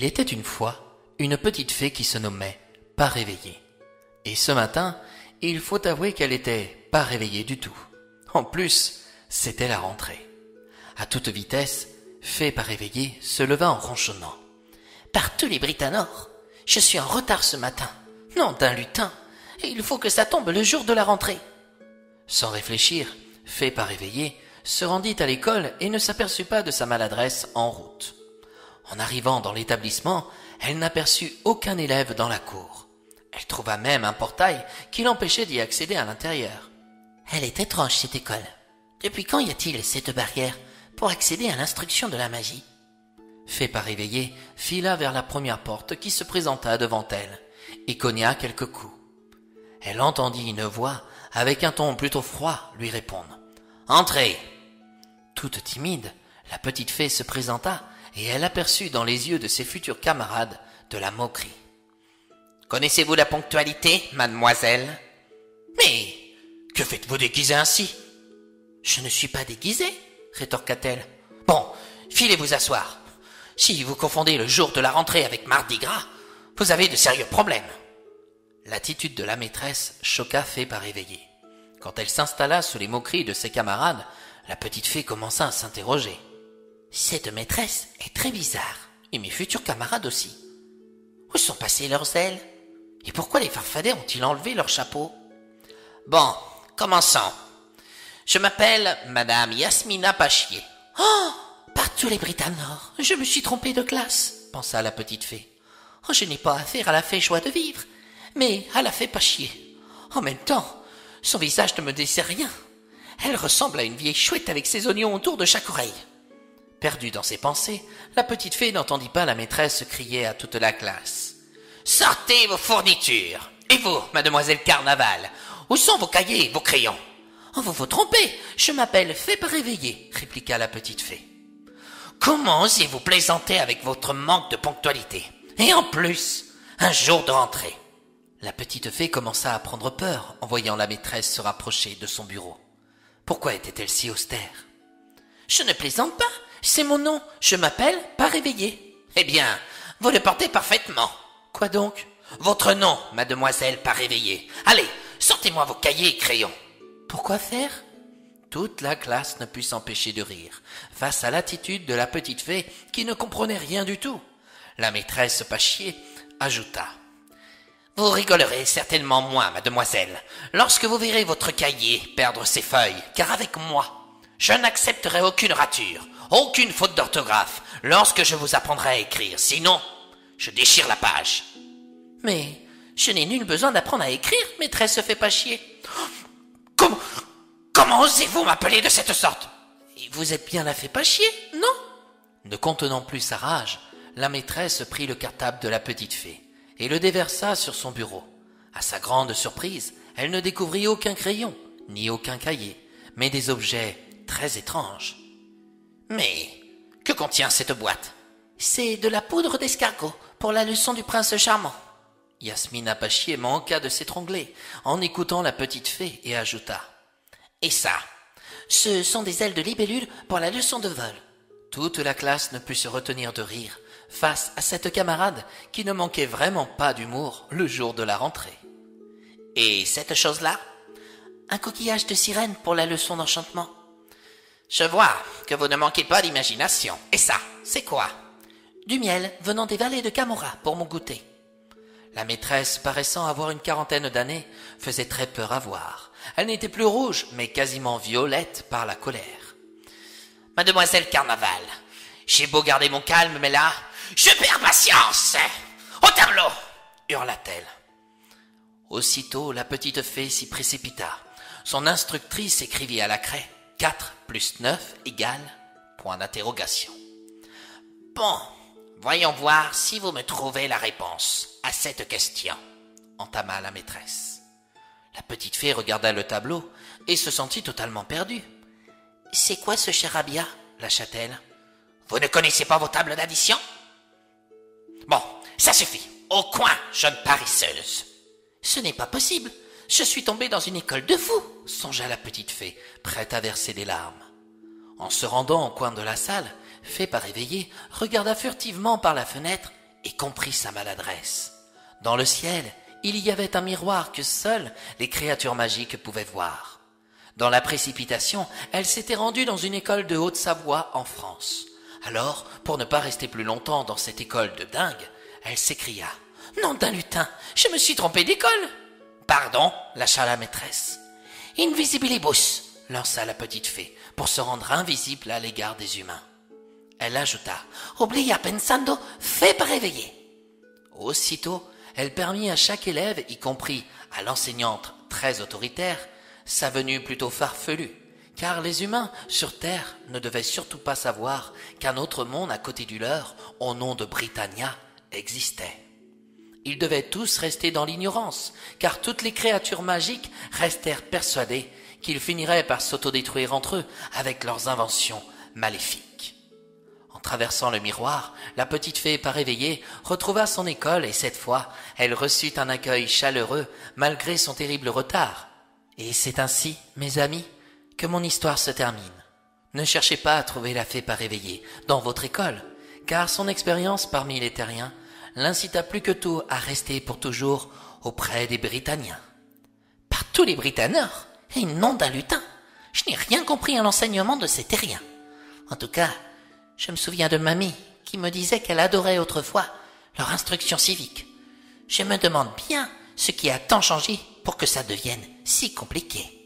Il était une fois une petite fée qui se nommait Pas réveillée. Et ce matin, il faut avouer qu'elle était pas réveillée du tout. En plus, c'était la rentrée. À toute vitesse, Fée Pas réveillée se leva en ronchonnant. Par tous les Britanores, je suis en retard ce matin. Nom d'un lutin, et il faut que ça tombe le jour de la rentrée. Sans réfléchir, Fée Pas réveillée se rendit à l'école et ne s'aperçut pas de sa maladresse en route. En arrivant dans l'établissement, elle n'aperçut aucun élève dans la cour. Elle trouva même un portail qui l'empêchait d'y accéder à l'intérieur. Elle est étrange cette école. Depuis quand y a-t-il cette barrière pour accéder à l'instruction de la magie? Fée Pas réveillée fila vers la première porte qui se présenta devant elle et cogna quelques coups. Elle entendit une voix avec un ton plutôt froid lui répondre « Entrez !» Toute timide, la petite fée se présenta et elle aperçut dans les yeux de ses futurs camarades de la moquerie. « Connaissez-vous la ponctualité, mademoiselle ?»« Mais que faites-vous déguisée ainsi ?»« Je ne suis pas déguisée, » rétorqua-t-elle. « Bon, filez vous asseoir. Si vous confondez le jour de la rentrée avec Mardi Gras, vous avez de sérieux problèmes. » L'attitude de la maîtresse choqua Fée Pas réveillée. Quand elle s'installa sous les moqueries de ses camarades, la petite fée commença à s'interroger. « Cette maîtresse est très bizarre, et mes futurs camarades aussi. Où sont passées leurs ailes? Et pourquoi les farfadets ont-ils enlevé leur chapeau? » Bon, commençons. Je m'appelle Madame Yasmina Pachier. Oh, par tous les Britanores, je me suis trompée de classe, pensa la petite fée. Oh, je n'ai pas affaire à la fée joie de vivre, mais à la fée Pachier. En même temps, son visage ne me dessert rien. Elle ressemble à une vieille chouette avec ses oignons autour de chaque oreille. Perdue dans ses pensées, la petite fée n'entendit pas la maîtresse crier à toute la classe. « Sortez vos fournitures! Et vous, mademoiselle Carnaval, où sont vos cahiers et vos crayons ?»« Oh, vous vous trompez, je m'appelle Fée Pas réveillée, répliqua la petite fée. « Comment osez-vous plaisanter avec votre manque de ponctualité? Et en plus, un jour de rentrée !» La petite fée commença à prendre peur en voyant la maîtresse se rapprocher de son bureau. Pourquoi était-elle si austère? « Je ne plaisante pas, c'est mon nom, je m'appelle Pas réveillée. »« Eh bien, vous le portez parfaitement. »« Quoi donc? »« Votre nom, mademoiselle Pas réveillée. Allez, sortez-moi vos cahiers et crayons. »« Pourquoi faire ?» Toute la classe ne put s'empêcher de rire face à l'attitude de la petite fée qui ne comprenait rien du tout. La maîtresse Pachier ajouta. « Vous rigolerez certainement moins, mademoiselle, lorsque vous verrez votre cahier perdre ses feuilles, car avec moi, je n'accepterai aucune rature, aucune faute d'orthographe, lorsque je vous apprendrai à écrire. Sinon, je déchire la page. »« Mais je n'ai nul besoin d'apprendre à écrire, maîtresse Fée Pachier. »« Comment osez-vous m'appeler de cette sorte? » ?»« Et vous êtes bien la Fée Pachier, non ?» Ne contenant plus sa rage, la maîtresse prit le cartable de la petite fée et le déversa sur son bureau. À sa grande surprise, elle ne découvrit aucun crayon, ni aucun cahier, mais des objets très étranges. « Mais que contient cette boîte ?»« C'est de la poudre d'escargot pour la leçon du prince charmant. » Yasmina Pachier manqua de s'étrangler en écoutant la petite fée et ajouta. « Et ça ?» Ce sont des ailes de libellule pour la leçon de vol. Toute la classe ne put se retenir de rire face à cette camarade qui ne manquait vraiment pas d'humour le jour de la rentrée. « Et cette chose-là ?»« Un coquillage de sirène pour la leçon d'enchantement. »« Je vois que vous ne manquez pas d'imagination. Et ça, c'est quoi ?»« Du miel venant des vallées de Camorra pour mon goûter. » La maîtresse, paraissant avoir une quarantaine d'années, faisait très peur à voir. Elle n'était plus rouge, mais quasiment violette par la colère. « Mademoiselle Carnaval, j'ai beau garder mon calme, mais là, je perds patience. Au tableau !» hurla-t-elle. Aussitôt, la petite fée s'y précipita. Son instructrice écrivit à la craie « 4 + 9 = point d'interrogation. »« Bon, voyons voir si vous me trouvez la réponse à cette question, » entama la maîtresse. La petite fée regarda le tableau et se sentit totalement perdue. « C'est quoi ce charabia ?» lâcha-t-elle. « Vous ne connaissez pas vos tables d'addition? Bon, ça suffit. Au coin, jeune paresseuse. »« Ce n'est pas possible. Je suis tombée dans une école de fous, » songea la petite fée, prête à verser des larmes. En se rendant au coin de la salle, Fée Pas réveillée regarda furtivement par la fenêtre et comprit sa maladresse. Dans le ciel, il y avait un miroir que seules les créatures magiques pouvaient voir. Dans la précipitation, elle s'était rendue dans une école de Haute-Savoie en France. Alors, pour ne pas rester plus longtemps dans cette école de dingue, elle s'écria « Nom d'un lutin, je me suis trompée d'école !»« Pardon !» lâcha la maîtresse. « Invisibilibus !» lança la petite fée pour se rendre invisible à l'égard des humains. Elle ajouta « Oblia pensando, fais pas réveiller !» Aussitôt, elle permit à chaque élève, y compris à l'enseignante très autoritaire, sa venue plutôt farfelue, car les humains sur Terre ne devaient surtout pas savoir qu'un autre monde à côté du leur, au nom de Britannia, existait. Ils devaient tous rester dans l'ignorance, car toutes les créatures magiques restèrent persuadées qu'ils finiraient par s'autodétruire entre eux avec leurs inventions maléfiques. En traversant le miroir, la petite fée pas réveillée retrouva son école et cette fois, elle reçut un accueil chaleureux malgré son terrible retard. Et c'est ainsi, mes amis, que mon histoire se termine. Ne cherchez pas à trouver la fée pas réveillée dans votre école, car son expérience parmi les terriens l'incita plus que tout à rester pour toujours auprès des Britanniens. Par tous les Britaneurs, et nom d'un lutin, je n'ai rien compris à l'enseignement de ces terriens. En tout cas, je me souviens de mamie qui me disait qu'elle adorait autrefois leur instruction civique. Je me demande bien ce qui a tant changé pour que ça devienne si compliqué.